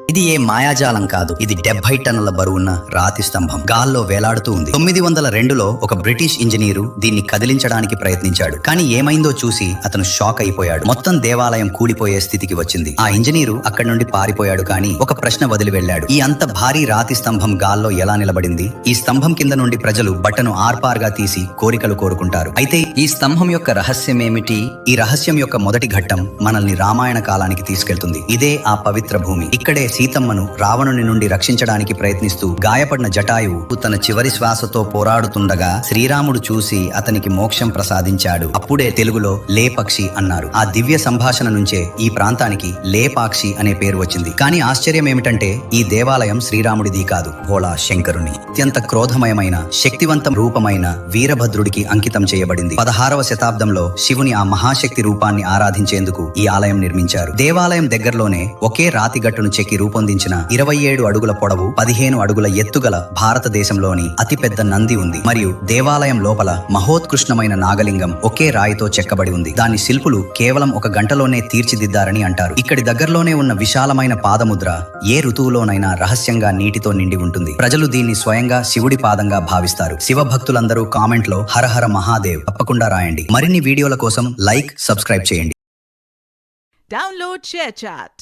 ఇది ఏ మాయాజాలం కాదు. ఇది 70 టన్నుల బరువున్న రాతి స్తంభం గాల్లో వేలాడుతూ ఉంది. 902లో ఒక బ్రిటిష్ ఇంజనీరు దీన్ని కదిలించడానికి ప్రయత్నించాడు. కానీ ఏమైందో చూసి అతను షాక్ అయిపోయాడు. మొత్తం దేవాలయం కూలిపోయే స్థితికి వచ్చింది. ఆ ఇంజనీరు అక్కడి నుండి పారిపోయాడు. కానీ ఒక ప్రశ్న వదిలి వెళ్ళాడు. ఈ అంత భారీ రాతి స్తంభం గాల్లో ఎలా నిలబడింది? ఈ స్తంభం కింద నుండి ప్రజలు బట్టను ఆర్పార్గా తీసి కోరికలు కోరుకుంటారు. అయితే ఈ స్తంభం యొక్క రహస్యం ఏమిటి? ఈ రహస్యం యొక్క మొదటి ఘట్టం మనల్ని రామాయణ కాలానికి తీసుకెళ్తుంది. ఇదే ఆ పవిత్ర భూమి. ఇక్కడే సీతమ్మను రావణుని నుండి రక్షించడానికి ప్రయత్నిస్తూ గాయపడిన జటాయువు తన చివరి శ్వాసతో పోరాడుతుండగా శ్రీరాముడు చూసి అతనికి మోక్షం ప్రసాదించాడు. అప్పుడే తెలుగులో లేపక్షి అన్నారు. ఆ దివ్య సంభాషణ నుంచే ఈ ప్రాంతానికి లేపాక్షి అనే పేరు వచ్చింది. కానీ ఆశ్చర్యం ఏమిటంటే ఈ దేవాలయం శ్రీరాముడిది కాదు, భోళా శంకరుని అత్యంత క్రోధమయమైన శక్తివంతం రూపమైన వీరభద్రుడికి అంకితం చేయబడింది. 16వ శతాబ్దంలో శివుని ఆ మహాశక్తి రూపాన్ని ఆరాధించేందుకు ఈ ఆలయం నిర్మించారు. దేవాలయం దగ్గరలోనే ఒకే రాతి గట్టును చెక్కి రూపొందించిన 27 అడుగుల పొడవు 15 అడుగుల ఎత్తుగల భారతదేశంలోని అతిపెద్ద నంది ఉంది. మరియు దేవాలయం లోపల మహోత్కృష్టమైన నాగలింగం ఒకే రాయితో చెక్కబడి ఉంది. దాని శిల్పులు కేవలం 1 గంటలోనే తీర్చిదిద్దారని అంటారు. ఇక్కడి దగ్గరలోనే ఉన్న విశాలమైన పాదముద్ర ఏ ఋతువులోనైనా రహస్యంగా నీటితో నిండి ఉంటుంది. ప్రజలు దీన్ని స్వయంగా శివుడి పాదంగా భావిస్తారు. శివ భక్తులందరూ కామెంట్ లో హర హర మహాదేవ్ తప్పకుండా రాయండి. మరిన్ని వీడియోల కోసం లైక్, సబ్స్క్రైబ్ చేయండి. Download ShareChat.